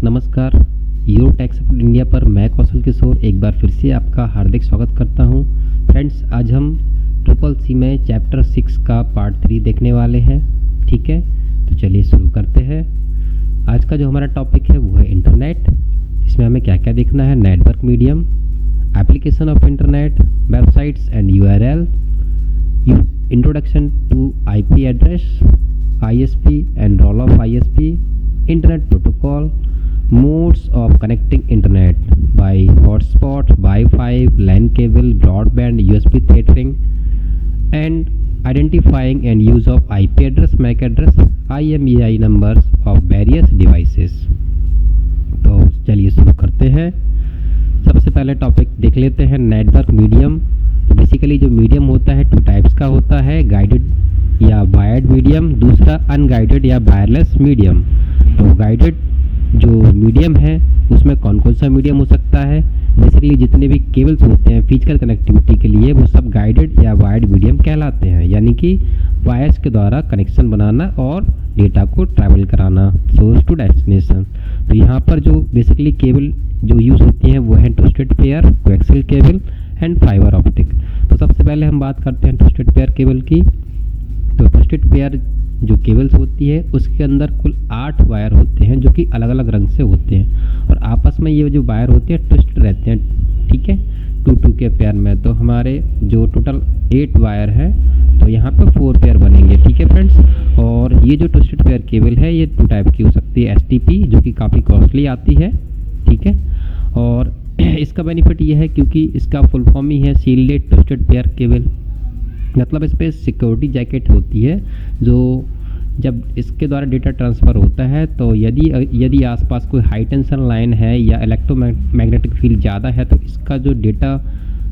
नमस्कार। यो tech support India पर मैं कौशल किशोर एक बार फिर से आपका हार्दिक स्वागत करता हूं। फ्रेंड्स, आज हम ट्रिपल सी में चैप्टर 6 का पार्ट 3 देखने वाले हैं। ठीक है, तो चलिए शुरू करते हैं। आज का जो हमारा टॉपिक है वो है इंटरनेट। इसमें हमें क्या क्या देखना है: network medium, application of internet, websites and URL, introduction to IP address, ISP and role of ISP, internet protocol, modes of connecting internet by hotspot, Wi-Fi, LAN cable, broadband, USB tethering, and identifying and use of IP address, MAC address, IMEI numbers of various devices। तो चलिए शुरू करते हैं। सबसे पहले topic देख लेते हैं नेटवर्क मीडियम। बेसिकली जो मीडियम होता है 2 टाइप्स का होता है, गाइडेड या वायर्ड मीडियम, दूसरा अनगाइडेड या वायरलेस मीडियम। तो गाइडेड जो मीडियम है उसमें कौन कौन सा मीडियम हो सकता है? बेसिकली जितने भी केबल्स होते हैं फिजिकल कनेक्टिविटी के लिए वो सब गाइडेड या वायर्ड मीडियम कहलाते हैं, यानी कि वायर्स के द्वारा कनेक्शन बनाना और डेटा को ट्रैवल कराना सोर्स टू डेस्टिनेशन। तो यहाँ पर जो बेसिकली केबल जो यूज़ होती हैं वो है twisted pair, coaxial cable and fibre optic. तो सबसे पहले हम बात करते हैं ट्विस्टेड पेयर केबल की। तो ट्विस्टेड पेयर जो केबल्स होती है उसके अंदर कुल 8 वायर होते हैं जो कि अलग अलग रंग से होते हैं और आपस में ये जो वायर होते हैं ट्विस्ट रहते हैं। ठीक है, 2-2 के पेयर में। तो हमारे जो टोटल 8 वायर है तो यहाँ पे 4 पेयर बनेंगे। ठीक है फ्रेंड्स, और ये जो ट्विस्टेड पेयर केबल है ये 2 टाइप की हो सकती है, STP जो कि काफ़ी कॉस्टली आती है। ठीक है, और इसका बेनिफिट ये है क्योंकि इसका फुल फॉर्म ही है शील्डेड ट्विस्टेड पेयर केबल, मतलब इस पर सिक्योरिटी जैकेट होती है जो जब इसके द्वारा डेटा ट्रांसफ़र होता है तो यदि आसपास कोई हाई टेंशन लाइन है या इलेक्ट्रोमैग्नेटिक फील्ड ज़्यादा है तो इसका जो डेटा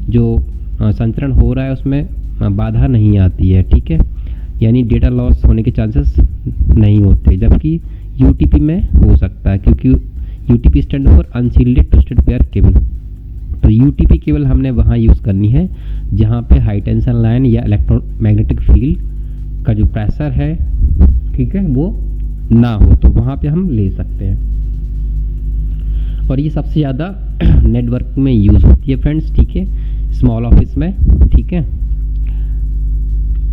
जो संचरण हो रहा है उसमें बाधा नहीं आती है। ठीक है, यानी डेटा लॉस होने के चांसेस नहीं होते, जबकि UTP में हो सकता है क्योंकि UTP stand for unshielded twisted pair cable. तो UTP केबल हमने वहाँ यूज़ करनी है जहाँ पे हाई टेंशन लाइन या इलेक्ट्रोमैग्नेटिक फील्ड का जो प्रेशर है, ठीक है, वो ना हो, तो वहाँ पे हम ले सकते हैं। और ये सबसे ज़्यादा नेटवर्क में यूज़ होती है फ्रेंड्स। ठीक है, स्मॉल ऑफिस में। ठीक है,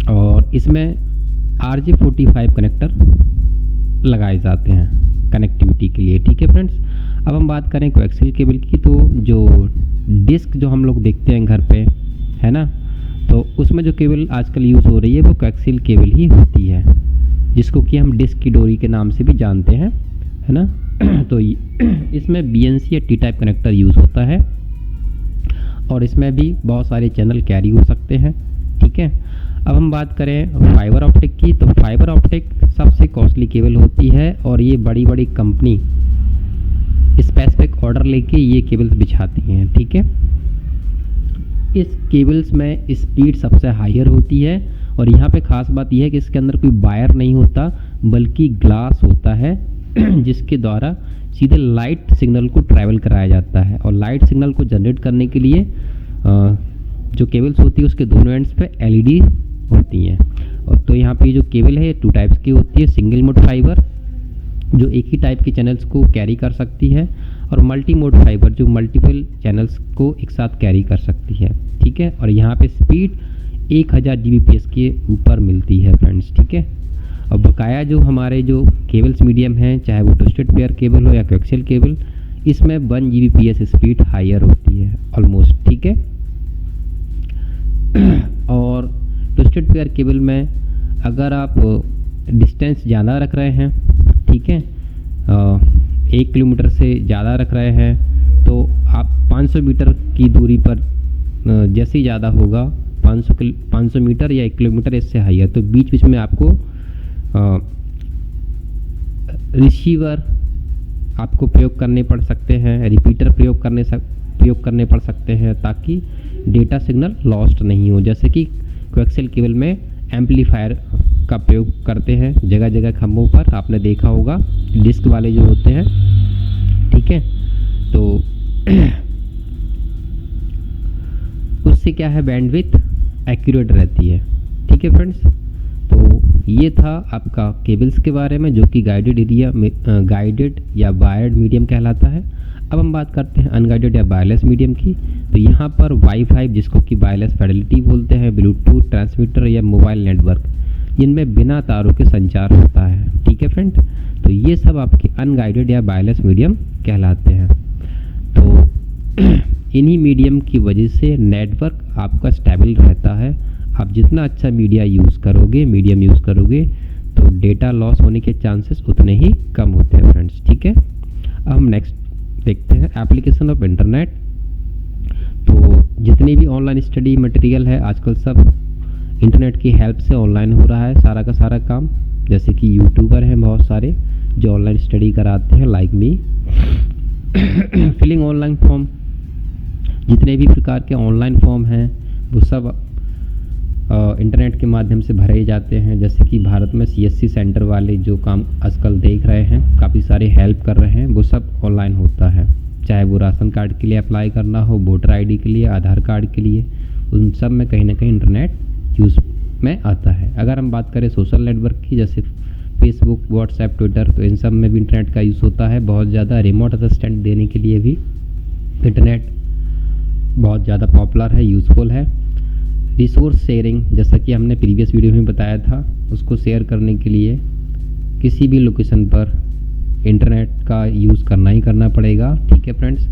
और इसमें RJ45 कनेक्टर लगाए जाते हैं कनेक्टिविटी के लिए। ठीक है फ्रेंड्स, अब हम बात करें कोएक्सियल केबल की। तो जो डिस्क जो हम लोग देखते हैं घर पे, है ना, तो उसमें जो केबल आजकल यूज़ हो रही है वो कोएक्सियल केबल ही होती है, जिसको कि हम डिस्क की डोरी के नाम से भी जानते हैं, है ना। तो इसमें BNC या T टाइप कनेक्टर यूज़ होता है और इसमें भी बहुत सारे चैनल कैरी हो सकते हैं। ठीक है, अब हम बात करें फाइबर ऑप्टिक की। तो फाइबर ऑप्टिक सबसे कॉस्टली केबल होती है और ये बड़ी बड़ी कंपनी स्पेसिफिक ऑर्डर लेके ये केबल्स बिछाती हैं। ठीक है, इस केबल्स में स्पीड सबसे हायर होती है और यहाँ पे ख़ास बात यह है कि इसके अंदर कोई वायर नहीं होता बल्कि ग्लास होता है जिसके द्वारा सीधे लाइट सिग्नल को ट्रैवल कराया जाता है। और लाइट सिग्नल को जनरेट करने के लिए जो केबल्स होती है उसके दोनों एंड्स पे LED होती हैं। और तो यहाँ पे जो केबल है 2 टाइप्स की होती है, सिंगल मोड फाइबर जो एक ही टाइप के चैनल्स को कैरी कर सकती है, और मल्टी मोड फाइबर जो मल्टीपल चैनल्स को एक साथ कैरी कर सकती है। ठीक है, और यहाँ पे स्पीड 1000 Gbps के ऊपर मिलती है फ्रेंड्स। ठीक है, और बकाया जो हमारे जो केबल्स मीडियम हैं, चाहे वो ट्विस्टेड पेयर केबल हो या कोएक्सियल केबल, इसमें 1 Gbps स्पीड हायर होती है ऑलमोस्ट। ठीक है, और ट्विस्टेड पेयर केबल में अगर आप डिस्टेंस ज़्यादा रख रहे हैं, ठीक है, 1 किलोमीटर से ज़्यादा रख रहे हैं तो आप 500 मीटर की दूरी पर जैसे ही ज़्यादा होगा 500 मीटर या 1 किलोमीटर इससे हाई है तो बीच बीच में आपको रिसीवर आपको प्रयोग करने पड़ सकते हैं, रिपीटर प्रयोग करने पड़ सकते हैं ताकि डेटा सिग्नल लॉस्ट नहीं हो। जैसे कि कोएक्सियल केबल में एम्पलीफायर का प्रयोग करते हैं जगह जगह खंभों पर, आपने देखा होगा डिस्क वाले जो होते हैं। ठीक है, तो उससे क्या है, बैंडविड्थ एक्यूरेट रहती है। ठीक है फ्रेंड्स, तो ये था आपका केबल्स के बारे में, जो कि गाइडेड या वायर्ड मीडियम कहलाता है। अब हम बात करते हैं अनगाइडेड या वायरलेस मीडियम की। तो यहाँ पर वाईफाई, जिसको कि वायरलेस फिडेलिटी बोलते हैं, ब्लूटूथ ट्रांसमीटर या मोबाइल नेटवर्क, जिनमें बिना तारों के संचार होता है। ठीक है फ्रेंड, तो ये सब आपके अनगाइडेड या वायरलेस मीडियम कहलाते हैं। तो इन्हीं मीडियम की वजह से नेटवर्क आपका स्टेबल रहता है। आप जितना अच्छा मीडियम यूज़ करोगे तो डेटा लॉस होने के चांसेस उतने ही कम होते हैं फ्रेंड्स। ठीक है, अब हम नेक्स्ट देखते हैं एप्लीकेशन ऑफ इंटरनेट। तो जितनी भी ऑनलाइन स्टडी मटेरियल है आजकल सब इंटरनेट की हेल्प से ऑनलाइन हो रहा है सारा का सारा काम। जैसे कि यूट्यूबर हैं बहुत सारे जो ऑनलाइन स्टडी कराते हैं, like me. Filling online form, जितने भी प्रकार के ऑनलाइन फॉर्म हैं वो सब इंटरनेट के माध्यम से भरे जाते हैं। जैसे कि भारत में CSC सेंटर वाले जो काम आजकल देख रहे हैं, काफ़ी सारे हेल्प कर रहे हैं, वो सब ऑनलाइन होता है। चाहे वो राशन कार्ड के लिए अप्लाई करना हो, वोटर ID के लिए, आधार कार्ड के लिए, उन सब में कहीं ना कहीं इंटरनेट यूज़ में आता है। अगर हम बात करें सोशल नेटवर्क की, जैसे फेसबुक, व्हाट्सएप, ट्विटर, तो इन सब में भी इंटरनेट का यूज़ होता है बहुत ज़्यादा। रिमोट असिस्टेंट देने के लिए भी इंटरनेट बहुत ज़्यादा पॉपुलर है, यूज़फुल है। रिसोर्स शेयरिंग, जैसा कि हमने प्रीवियस वीडियो में बताया था, उसको शेयर करने के लिए किसी भी लोकेशन पर इंटरनेट का यूज़ करना ही करना पड़ेगा। ठीक है फ्रेंड्स,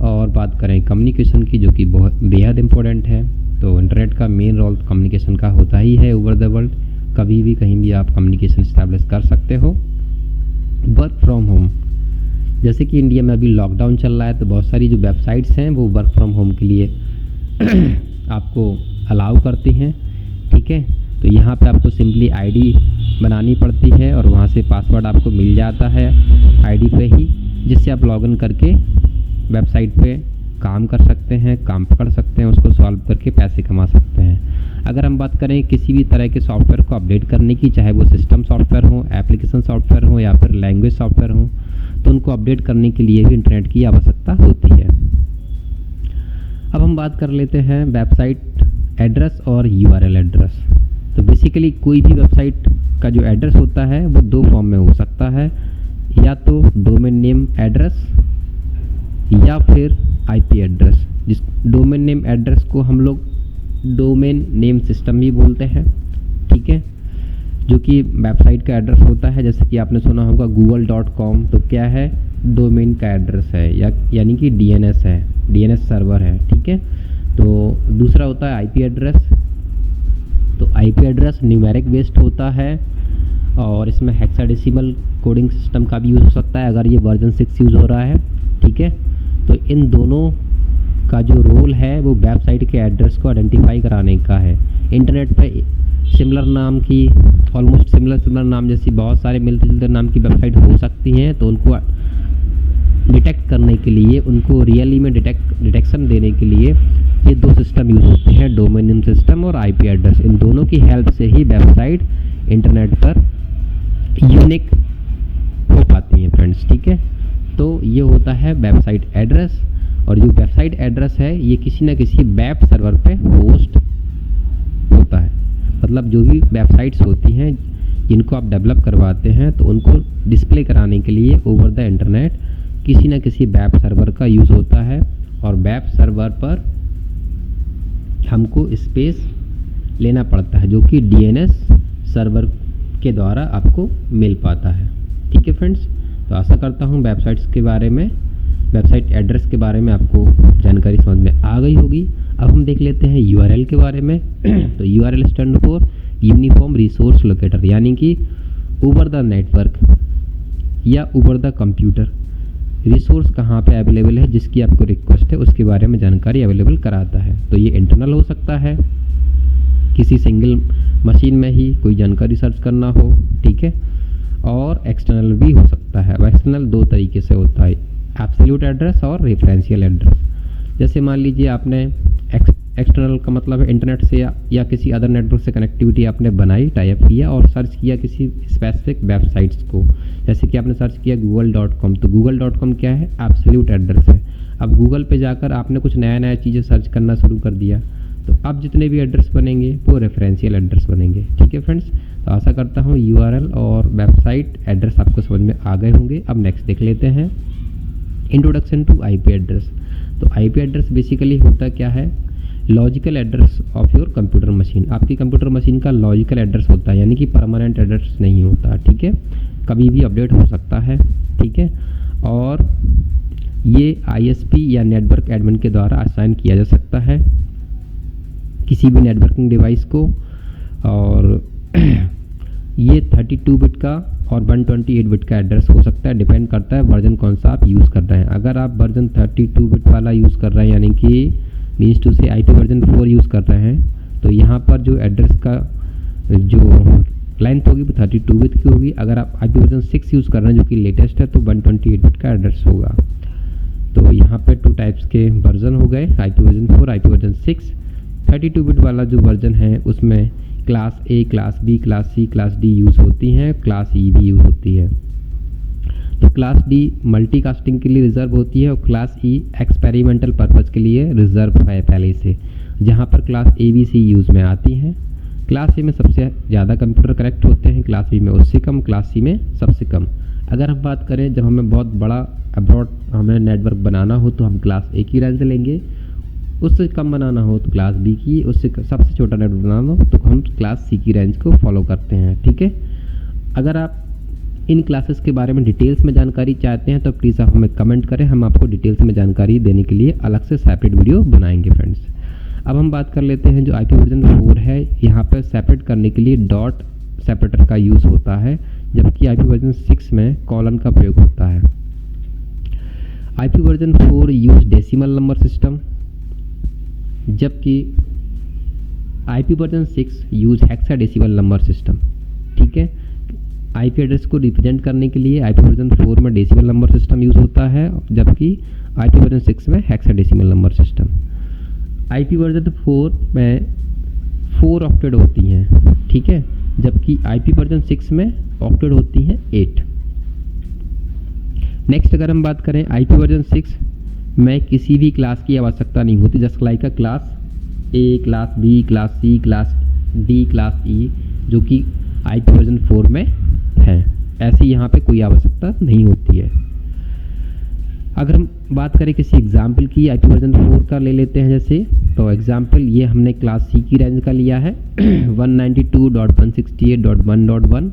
और बात करें कम्युनिकेशन की, जो कि बहुत बेहद इम्पोर्टेंट है, तो इंटरनेट का मेन रोल कम्युनिकेशन का होता ही है ओवर द वर्ल्ड। कभी भी कहीं भी आप कम्युनिकेशन इस्टेब्लिश कर सकते हो। वर्क फ्रॉम होम, जैसे कि इंडिया में अभी लॉकडाउन चल रहा है, तो बहुत सारी जो वेबसाइट्स हैं वो वर्क फ्रॉम होम के लिए आपको अलाउ करती हैं। ठीक है, तो यहाँ पे आपको सिंपली ID बनानी पड़ती है और वहाँ से पासवर्ड आपको मिल जाता है ID पे ही, जिससे आप लॉगिन करके वेबसाइट पे काम कर सकते हैं, काम पकड़ सकते हैं, उसको सॉल्व करके पैसे कमा सकते हैं। अगर हम बात करें किसी भी तरह के सॉफ्टवेयर को अपडेट करने की, चाहे वो सिस्टम सॉफ्टवेयर हो, एप्लीकेशन सॉफ्टवेयर हो या फिर लैंग्वेज सॉफ्टवेयर हो, तो उनको अपडेट करने के लिए भी इंटरनेट की आवश्यकता होती है। अब हम बात कर लेते हैं वेबसाइट एड्रेस और URL एड्रेस। तो बेसिकली कोई भी वेबसाइट का जो एड्रेस होता है वो दो फॉर्म में हो सकता है, या तो डोमेन नेम एड्रेस या फिर IP एड्रेस। जिस डोमेन नेम एड्रेस को हम लोग डोमेन नेम सिस्टम भी बोलते हैं। ठीक है, जो कि वेबसाइट का एड्रेस होता है। जैसे कि आपने सुना होगा google.com, तो क्या है, डोमेन का एड्रेस है, यानी कि DNS है, DNS सर्वर है। ठीक है, तो दूसरा होता है IP एड्रेस। तो IP एड्रेस न्यूमेरिक बेस्ड होता है और इसमें हेक्साडेसिमल कोडिंग सिस्टम का भी यूज़ हो सकता है अगर ये वर्जन 6 यूज़ हो रहा है। ठीक है, तो इन दोनों का जो रोल है वो वेबसाइट के एड्रेस को आइडेंटिफाई कराने का है। इंटरनेट पे सिमिलर नाम की, ऑलमोस्ट सिमिलर नाम जैसी बहुत सारे मिलते जुलते नाम की वेबसाइट हो सकती हैं, तो उनको डिटेक्ट करने के लिए, उनको रियली में डिटेक्शन देने के लिए ये दो सिस्टम यूज़ होते हैं, डोमेन नेम सिस्टम और IP एड्रेस। इन दोनों की हेल्प से ही वेबसाइट इंटरनेट पर यूनिक हो पाती हैं फ्रेंड्स। ठीक है, तो ये होता है वेबसाइट एड्रेस। और जो वेबसाइट एड्रेस है ये किसी न किसी वेब सर्वर पे होस्ट होता है। मतलब जो भी वेबसाइट्स होती हैं जिनको आप डेवलप करवाते हैं, तो उनको डिस्प्ले कराने के लिए ओवर द इंटरनेट किसी न किसी वेब सर्वर का यूज़ होता है। और वेब सर्वर पर हमको स्पेस लेना पड़ता है, जो कि DNS सर्वर के द्वारा आपको मिल पाता है। ठीक है फ्रेंड्स, तो आशा करता हूँ वेबसाइट्स के बारे में, वेबसाइट एड्रेस के बारे में आपको जानकारी समझ में आ गई होगी। अब हम देख लेते हैं URL के बारे में। तो URL stand for uniform resource locator, यानी कि ओवर द नेटवर्क या ओवर द कंप्यूटर रिसोर्स कहाँ पे अवेलेबल है, जिसकी आपको रिक्वेस्ट है उसके बारे में जानकारी अवेलेबल कराता है। तो ये इंटरनल हो सकता है, किसी सिंगल मशीन में ही कोई जानकारी सर्च करना हो। ठीक है, और एक्सटर्नल भी हो सकता है। एक्सटर्नल दो तरीके से होता है, एब्सोल्यूट एड्रेस और रेफरेंशियल एड्रेस। जैसे मान लीजिए आपने एक्सटर्नल का मतलब है इंटरनेट से या किसी अदर नेटवर्क से कनेक्टिविटी आपने बनाई, टाइप किया और सर्च किया किसी स्पेसिफिक वेबसाइट्स को। जैसे कि आपने सर्च किया google.com, तो google.com क्या है, एब्सोल्यूट एड्रेस है। अब गूगल पे जाकर आपने कुछ नया चीज़ें सर्च करना शुरू कर दिया, तो अब जितने भी एड्रेस बनेंगे वो रेफरेंशियल एड्रेस बनेंगे। ठीक है फ्रेंड्स, तो आशा करता हूँ यूआरएल और वेबसाइट एड्रेस आपको समझ में आ गए होंगे। अब नेक्स्ट देख लेते हैं, इंट्रोडक्शन टू आईपी एड्रेस। तो आईपी एड्रेस बेसिकली होता क्या है, logical address of your computer machine. आपकी कंप्यूटर मशीन का लॉजिकल एड्रेस होता है, यानी कि परमानेंट एड्रेस नहीं होता। ठीक है, कभी भी अपडेट हो सकता है। ठीक है, और ये आईएसपी या नेटवर्क एडमिन के द्वारा असाइन किया जा सकता है किसी भी नेटवर्किंग डिवाइस को। और ये 32 बिट का और 128 बिट का एड्रेस हो सकता है, डिपेंड करता है वर्जन कौन सा आप यूज़ कर रहे हैं। अगर आप वर्जन 32 बिट वाला यूज़ कर रहे हैं, यानी कि मीन्स टू से आईपी वर्जन 4 यूज़ कर रहे हैं, तो यहाँ पर जो एड्रेस का जो लेंथ होगी वो 32 बिट की होगी। अगर आप आईपी वर्जन 6 यूज़ कर रहे हैं जो कि लेटेस्ट है, तो 128 बिट का एड्रेस होगा। तो यहाँ पे 2 टाइप्स के वर्जन हो गए, IP version 4, IP version 6। 32 bit वाला जो वर्जन है उसमें class A, class B, class C, class D use होती हैं, क्लास ई भी यूज़ होती है। तो क्लास डी मल्टीकास्टिंग के लिए रिजर्व होती है और क्लास ई एक्सपेरिमेंटल पर्पज़ के लिए रिजर्व है पहले से, जहाँ पर class A B C use में आती हैं। क्लास ए में सबसे ज़्यादा कंप्यूटर कनेक्ट होते हैं, क्लास बी में उससे कम, क्लास सी में सबसे कम। अगर हम बात करें जब हमें बहुत बड़ा अब्रॉड हमें नेटवर्क बनाना हो तो हम क्लास ए की रेंज लेंगे, उससे कम बनाना हो तो क्लास बी की, उससे सबसे छोटा नेटवर्क बनाना हो तो हम क्लास सी की रेंज को फॉलो करते हैं। ठीक है, अगर आप इन क्लासेस के बारे में डिटेल्स में जानकारी चाहते हैं तो प्लीज़ आप हमें कमेंट करें, हम आपको डिटेल्स में जानकारी देने के लिए अलग से सेपरेट वीडियो बनाएंगे फ्रेंड्स। अब हम बात कर लेते हैं जो आईपी वर्जन 4 है, यहाँ पर सेपरेट करने के लिए डॉट सेपरेटर का यूज़ होता है, जबकि आईपी वर्जन 6 में कॉलन का प्रयोग होता है। IP version 4 use decimal number system, जबकि IP version 6 use hexadecimal number system. ठीक है, आईपी एड्रेस को रिप्रेजेंट करने के लिए आईपी वर्जन 4 में डेसिमल नंबर सिस्टम यूज़ होता है, जबकि आईपी वर्जन 6 में hexadecimal number system. IP version 4 में 4 ऑक्टेट होती हैं, ठीक है, जबकि आईपी वर्जन 6 में ऑक्टेट होती हैं 8। नेक्स्ट अगर हम बात करें आईपी वर्जन 6 में किसी भी क्लास की आवश्यकता नहीं होती, just like a class A, class B, class C, class D, class E, जो कि आईपी वर्जन 4 में है। ऐसी यहाँ पे कोई आवश्यकता नहीं होती है। अगर हम बात करें किसी एग्जाम्पल की आईपी वर्जन 4 का ले लेते हैं जैसे, तो एग्जाम्पल ये हमने क्लास सी की रेंज का लिया है 192.168.1.1,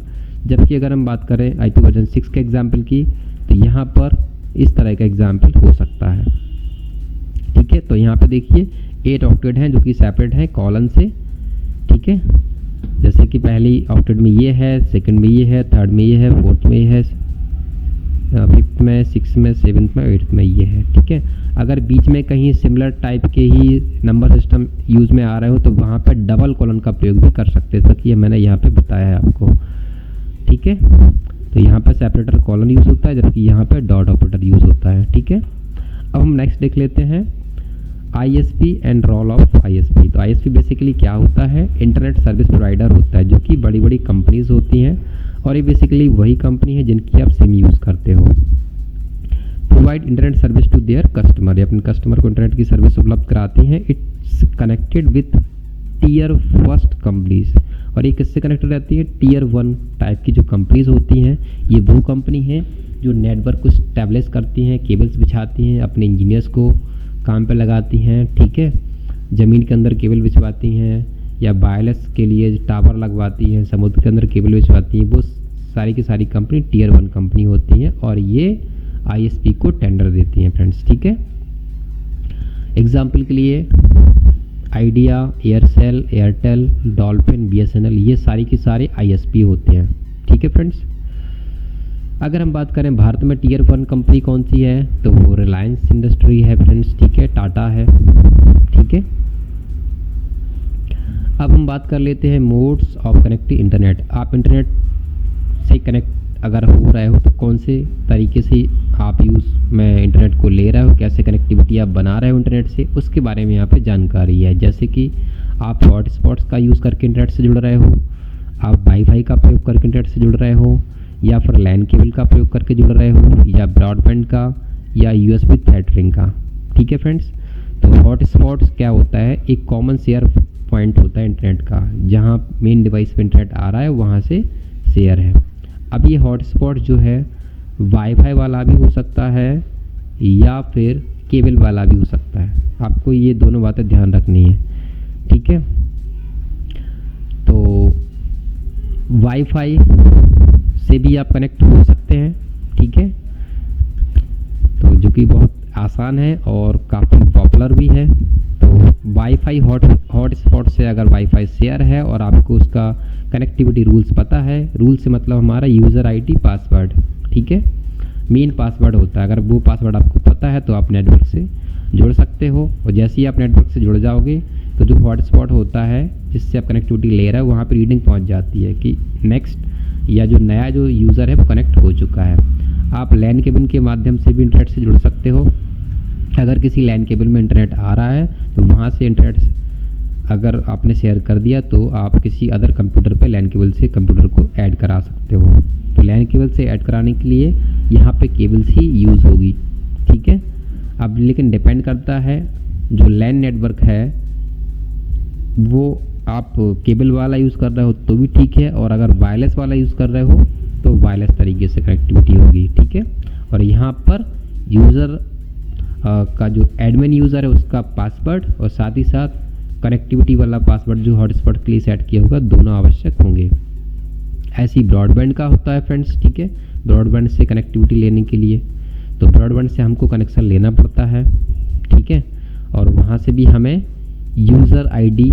जबकि अगर हम बात करें आईपी वर्जन 6 के एग्जाम्पल की तो यहाँ पर इस तरह का एग्जाम्पल हो सकता है। ठीक है, तो यहाँ पे देखिए 8 ऑक्टेट हैं जो कि सेपरेट हैं कॉलन से। ठीक है, जैसे कि पहली ऑक्टेट में ये है, सेकंड में ये है, थर्ड में ये है, फोर्थ में ये है, फिफ्थ में, सिक्स में, सेवन्थ में, एट्थ में ये है। ठीक है, अगर बीच में कहीं सिमिलर टाइप के ही नंबर सिस्टम यूज़ में आ रहे हो तो वहाँ पर डबल कॉलन का प्रयोग भी कर सकते हैं, जैसा कि मैंने यहाँ पे बताया है आपको। ठीक है, तो यहाँ पर सेपरेटर कॉलन यूज़ होता है, जबकि यहाँ पर डॉट ऑपरेटर यूज़ होता है। ठीक है, अब हम नेक्स्ट देख लेते हैं ISP and role of ISP. तो आईएसपी बेसिकली क्या होता है, इंटरनेट सर्विस प्रोवाइडर होता है, जो कि बड़ी बड़ी कंपनीज होती हैं, और ये बेसिकली वही कंपनी है जिनकी आप सिम यूज़ करते हो। Provide internet service to their customer, ये अपने कस्टमर को इंटरनेट की सर्विस उपलब्ध कराती हैं। It's connected with tier first companies, और ये किससे कनेक्टेड रहती है, टीयर 1 टाइप की जो कंपनीज होती हैं। ये वो कंपनी हैं जो नेटवर्क को स्टैब्लिश करती हैं, केबल्स बिछाती हैं, अपने इंजीनियर्स को काम पे लगाती हैं। ठीक है, ज़मीन के अंदर केबल बिछवाती हैं या वायरलेस के लिए टावर लगवाती हैं, समुद्र के अंदर केबल बिछवाती हैं, वो सारी की सारी कंपनी टीयर 1 कंपनी होती हैं, और ये आईएसपी को टेंडर देती हैं फ्रेंड्स। ठीक है, एग्जाम्पल के लिए idea, Aircel, Airtel, dolphin, BSNL, ये सारी की सारे आईएसपी होते हैं। ठीक है फ्रेंड्स, अगर हम बात करें भारत में टीयर 1 कंपनी कौन सी है, तो वो रिलायंस इंडस्ट्री है फ्रेंड्स। ठीक है, टाटा है। ठीक है, अब हम बात कर लेते हैं मोड्स ऑफ कनेक्टिव इंटरनेट। आप इंटरनेट से कनेक्ट अगर हो रहे हो तो कौन से तरीके से आप यूज़ में इंटरनेट को ले रहे हो, कैसे कनेक्टिविटी आप बना रहे हो इंटरनेट से, उसके बारे में यहाँ पे जानकारी है। जैसे कि आप हॉटस्पॉट्स का यूज़ करके इंटरनेट से जुड़ रहे हो, आप वाईफाई का प्रयोग करके इंटरनेट से जुड़ रहे हो, या फिर लैन केबल का प्रयोग करके जुड़ रहे हो, या ब्रॉडबैंड का, या यूएसबी थ्रेडरिंग का। ठीक है फ्रेंड्स, तो तो हॉटस्पॉट्स क्या होता है, एक कॉमन शेयर पॉइंट होता है इंटरनेट का, जहाँ मेन डिवाइस पे इंटरनेट आ रहा है वहाँ से शेयर है। अब ये हॉटस्पॉट जो है वाईफाई वाला भी हो सकता है या फिर केबल वाला भी हो सकता है, आपको ये दोनों बातें ध्यान रखनी है, ठीक है। तो वाईफाई से भी आप कनेक्ट हो सकते हैं, ठीक है, तो जो कि बहुत आसान है और काफ़ी पॉपुलर भी है। तो वाईफाई हॉटस्पॉट से अगर वाईफाई शेयर है और आपको उसका कनेक्टिविटी रूल्स पता है, रूल से मतलब हमारा यूज़र आईडी पासवर्ड, ठीक है, मेन पासवर्ड होता है, अगर वो पासवर्ड आपको पता है तो आप नेटवर्क से जुड़ सकते हो। और जैसे ही आप नेटवर्क से जुड़ जाओगे तो जो हॉटस्पॉट होता है जिससे आप कनेक्टिविटी ले रहे हो वहाँ पर रीडिंग पहुँच जाती है कि नेक्स्ट या जो नया जो यूज़र है वो कनेक्ट हो चुका है। आप लैन केबल के माध्यम से भी इंटरनेट से जुड़ सकते हो। अगर किसी लैन केबल में इंटरनेट आ रहा है तो वहाँ से इंटरनेट अगर आपने शेयर कर दिया तो आप किसी अदर कंप्यूटर पे लैन केबल से कंप्यूटर को ऐड करा सकते हो। तो लैन केबल से ऐड कराने के लिए यहाँ पे केबल्स ही यूज़ होगी, ठीक है। अब लेकिन डिपेंड करता है, जो लैन नेटवर्क है वो आप केबल वाला यूज़ कर रहे हो तो भी ठीक है, और अगर वायरलेस वाला यूज़ कर रहे हो तो वायरलेस तरीके से कनेक्टिविटी होगी, ठीक है। और यहाँ पर यूज़र का जो एडमिन यूज़र है उसका पासवर्ड और साथ ही साथ कनेक्टिविटी वाला पासवर्ड जो हॉटस्पॉट के लिए सेट किया होगा, दोनों आवश्यक होंगे। ऐसी ब्रॉडबैंड का होता है फ्रेंड्स, ठीक है, ब्रॉडबैंड से कनेक्टिविटी लेने के लिए तो ब्रॉडबैंड से हमको कनेक्शन लेना पड़ता है, ठीक है, और वहाँ से भी हमें यूज़र आईडी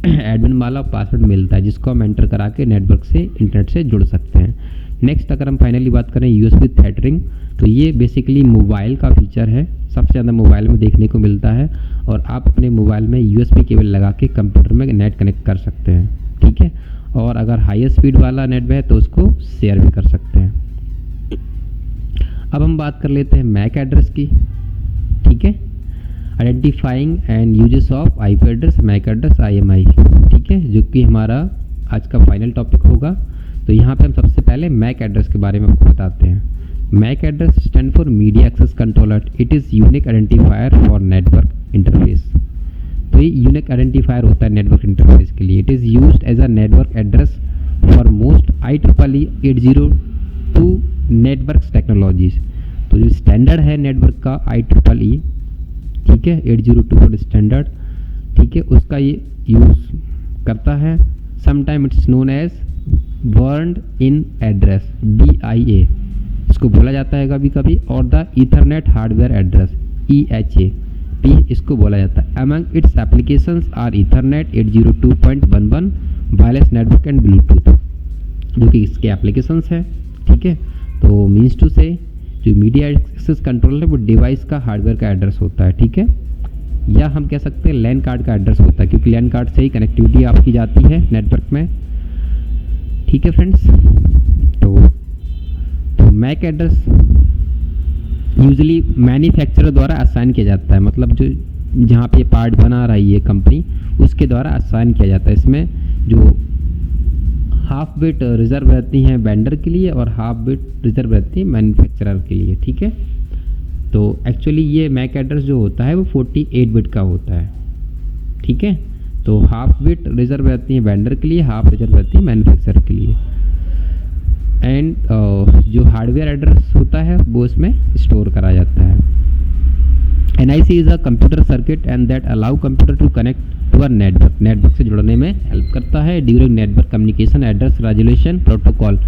एडमिन वाला पासवर्ड मिलता है जिसको हम एंटर करा के नेटवर्क से इंटरनेट से जुड़ सकते हैं। नेक्स्ट अगर हम फाइनली बात करें यूएसबी थ्रेडरिंग, तो ये बेसिकली मोबाइल का फीचर है, सबसे ज़्यादा मोबाइल में देखने को मिलता है, और आप अपने मोबाइल में यूएसबी केबल लगा के कंप्यूटर में नेट कनेक्ट कर सकते हैं, ठीक है, और अगर हाई स्पीड वाला नेट है तो उसको शेयर भी कर सकते हैं। अब हम बात कर लेते हैं मैक एड्रेस की, ठीक है, identifying and uses of IP address, MAC address, IMEI, ठीक है, जो कि हमारा आज का फाइनल टॉपिक होगा। तो यहाँ पे हम सबसे पहले मैक एड्रेस के बारे में आपको बताते हैं। MAC address stand for media access controller, it is unique identifier for network interface. तो ये यूनिक आइडेंटिफायर होता है नेटवर्क इंटरफेस के लिए। It is used as a network address for most IEEE 802 network technologies. तो जो स्टैंडर्ड है network का IEEE, ठीक है, 802 स्टैंडर्ड, ठीक है, उसका ये यूज़ करता है। Sometime it's known as burned in address, BIA इसको बोला जाता है कभी कभी, और the ethernet hardware address, EHA भी इसको बोला जाता है। Among its applications are ethernet 802.11 wireless network and bluetooth, जो कि इसके एप्लीकेशंस है, ठीक है। तो मीन्स टू से जो मीडिया एक्सेस कंट्रोलर है वो डिवाइस का हार्डवेयर का एड्रेस होता है, ठीक है, या हम कह सकते हैं लैन कार्ड का एड्रेस होता है, क्योंकि लैन कार्ड से ही कनेक्टिविटी आपकी जाती है नेटवर्क में, ठीक है फ्रेंड्स। तो मैक एड्रेस यूजुअली मैन्युफैक्चरर द्वारा असाइन किया जाता है, मतलब जो जहाँ पे पार्ट बना रही है कंपनी उसके द्वारा असाइन किया जाता है। इसमें जो हाफ बिट रिजर्व रहती हैं वेंडर के लिए और हाफ बिट रिजर्व रहती है मैन्युफैक्चरर के लिए, ठीक है। तो एक्चुअली ये मैक एड्रेस जो होता है वो 48 बिट का होता है, ठीक है। तो हाफ बिट रिजर्व रहती है वेंडर के लिए, हाफ रिजर्व रहती है मैन्युफैक्चरर के लिए। एंड जो हार्डवेयर एड्रेस होता है वो इसमें स्टोर करा जाता है। NIC is a computer circuit and that allow computer to connect to a network, network से जुड़ने में हेल्प करता है during network communication address resolution protocol,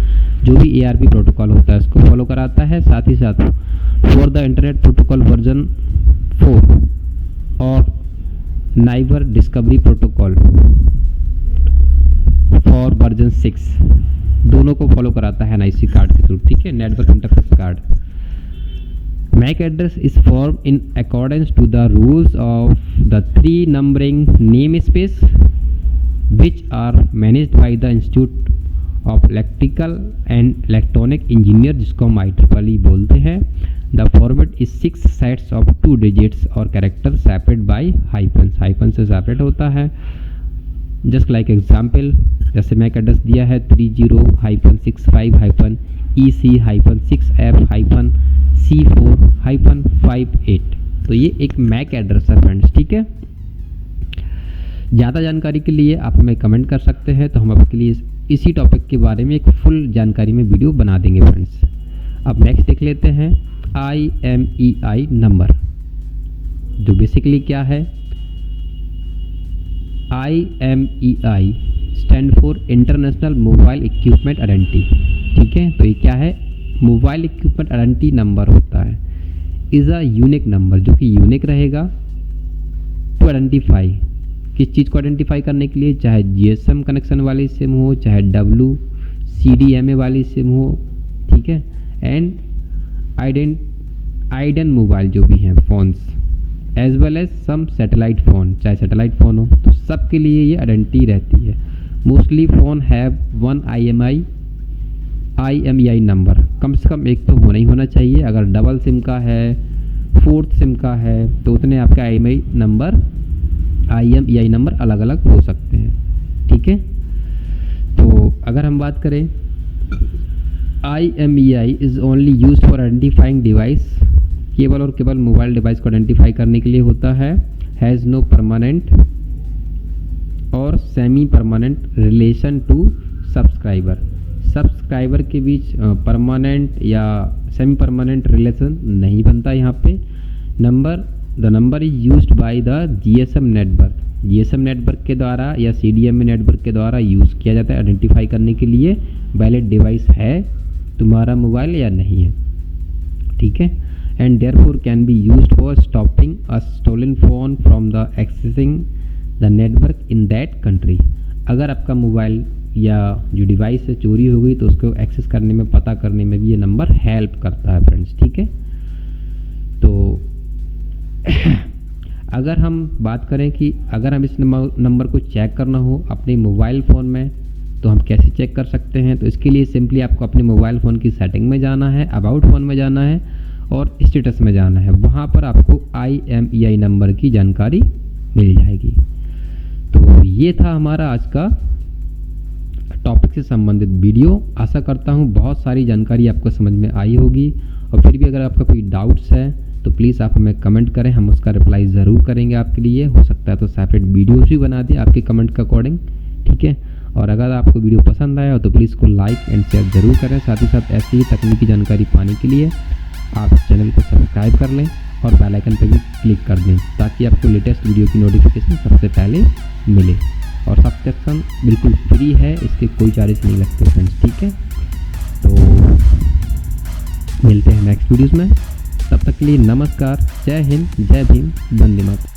जो भी ARP प्रोटोकॉल होता है उसको फॉलो कराता है। साथ ही साथ for the internet protocol version 4 और neighbour discovery protocol for version 6, दोनों को फॉलो कराता है NIC कार्ड के थ्रू, ठीक है, network interface card. MAC address is formed in accordance to the rules of the 3 numbering namespace which are managed by the Institute of Electrical and Electronic Engineer, जिसको हम IEEE बोलते हैं। The format is 6 sets of 2 digits और character separate by hyphens, hyphen से separate होता है। Just like example, जैसे Mac address दिया है 30-65-EC-6F-C4-58, तो ये एक मैक एड्रेस है फ्रेंड्स, ठीक है। ज़्यादा जानकारी के लिए आप हमें कमेंट कर सकते हैं, तो हम आपके लिए इसी टॉपिक के बारे में एक फुल जानकारी में वीडियो बना देंगे फ्रेंड्स। अब नेक्स्ट देख लेते हैं IMEI नंबर, जो बेसिकली क्या है। IMEI stand for international mobile equipment identity, ठीक है। तो ये क्या है, मोबाइल इक्विपमेंट आइडेंटिटी नंबर होता है। इज़ अ यूनिक नंबर, जो कि यूनिक रहेगा टू आइडेंटिफाई, किस चीज़ को आइडेंटिफाई करने के लिए, चाहे GSM कनेक्शन वाली सिम हो, चाहे WCDMA वाली सिम हो, ठीक है। एंड आइडेन मोबाइल जो भी हैं phones, as well as some satellite phone, चाहे सैटेलाइट फ़ोन हो, तो सब के लिए ये आइडेंटिटी रहती है। Mostly phone have one IMEI number, कम से कम एक तो होना ही होना चाहिए। अगर डबल सिम का है, फोर्थ सिम का है, तो उतने आपका IMEI नंबर अलग अलग हो सकते हैं, ठीक है। तो अगर हम बात करें, IMEI is only use for identifying device, केवल और केवल मोबाइल डिवाइस को आइडेंटिफाई करने के लिए होता है। हैज़ नो परमानेंट और semi permanent relation to subscriber के बीच परमानेंट या सेमी परमानेंट रिलेशन नहीं बनता यहाँ पे। The number is used by the GSM network के द्वारा या CDMA नेटवर्क के द्वारा यूज़ किया जाता है आइडेंटिफाई करने के लिए वैलिड डिवाइस है तुम्हारा मोबाइल या नहीं है, ठीक है। And therefore can be used for stopping a stolen phone from the accessing the network in that country. अगर आपका मोबाइल या जो डिवाइस है चोरी हो गई, तो उसको एक्सेस करने में, पता करने में भी ये नंबर हेल्प करता है फ्रेंड्स, ठीक है। तो अगर हम बात करें कि अगर हम इस नंबर को चेक करना हो अपने मोबाइल फ़ोन में, तो हम कैसे चेक कर सकते हैं। तो इसके लिए सिंपली आपको अपने मोबाइल फ़ोन की सेटिंग में जाना है, अबाउट फ़ोन में जाना है और स्टेटस में जाना है। वहाँ पर आपको IMEI नंबर की जानकारी मिल जाएगी। तो ये था हमारा आज का टॉपिक से संबंधित वीडियो। आशा करता हूँ बहुत सारी जानकारी आपको समझ में आई होगी, और फिर भी अगर आपका कोई डाउट्स है तो प्लीज़ आप हमें कमेंट करें, हम उसका रिप्लाई ज़रूर करेंगे आपके लिए। हो सकता है तो सेपरेट वीडियोज़ भी बना दें आपके कमेंट के अकॉर्डिंग, ठीक है। और अगर आपको वीडियो पसंद आया हो तो प्लीज़ को लाइक एंड शेयर ज़रूर करें। साथ ही साथ ऐसी ही तकनीकी जानकारी पाने के लिए आप चैनल को सब्सक्राइब कर लें और बेल आइकन पर भी क्लिक कर दें, ताकि आपको लेटेस्ट वीडियो की नोटिफिकेशन सबसे पहले मिले। और सब्सक्रिप्शन बिल्कुल फ्री है, इसके कोई चार्जेस नहीं लगते फ्रेंड्स, ठीक है। तो मिलते हैं नेक्स्ट वीडियोज़ में, तब तक के लिए नमस्कार, जय हिंद, जय भीम, वंदे मातरम।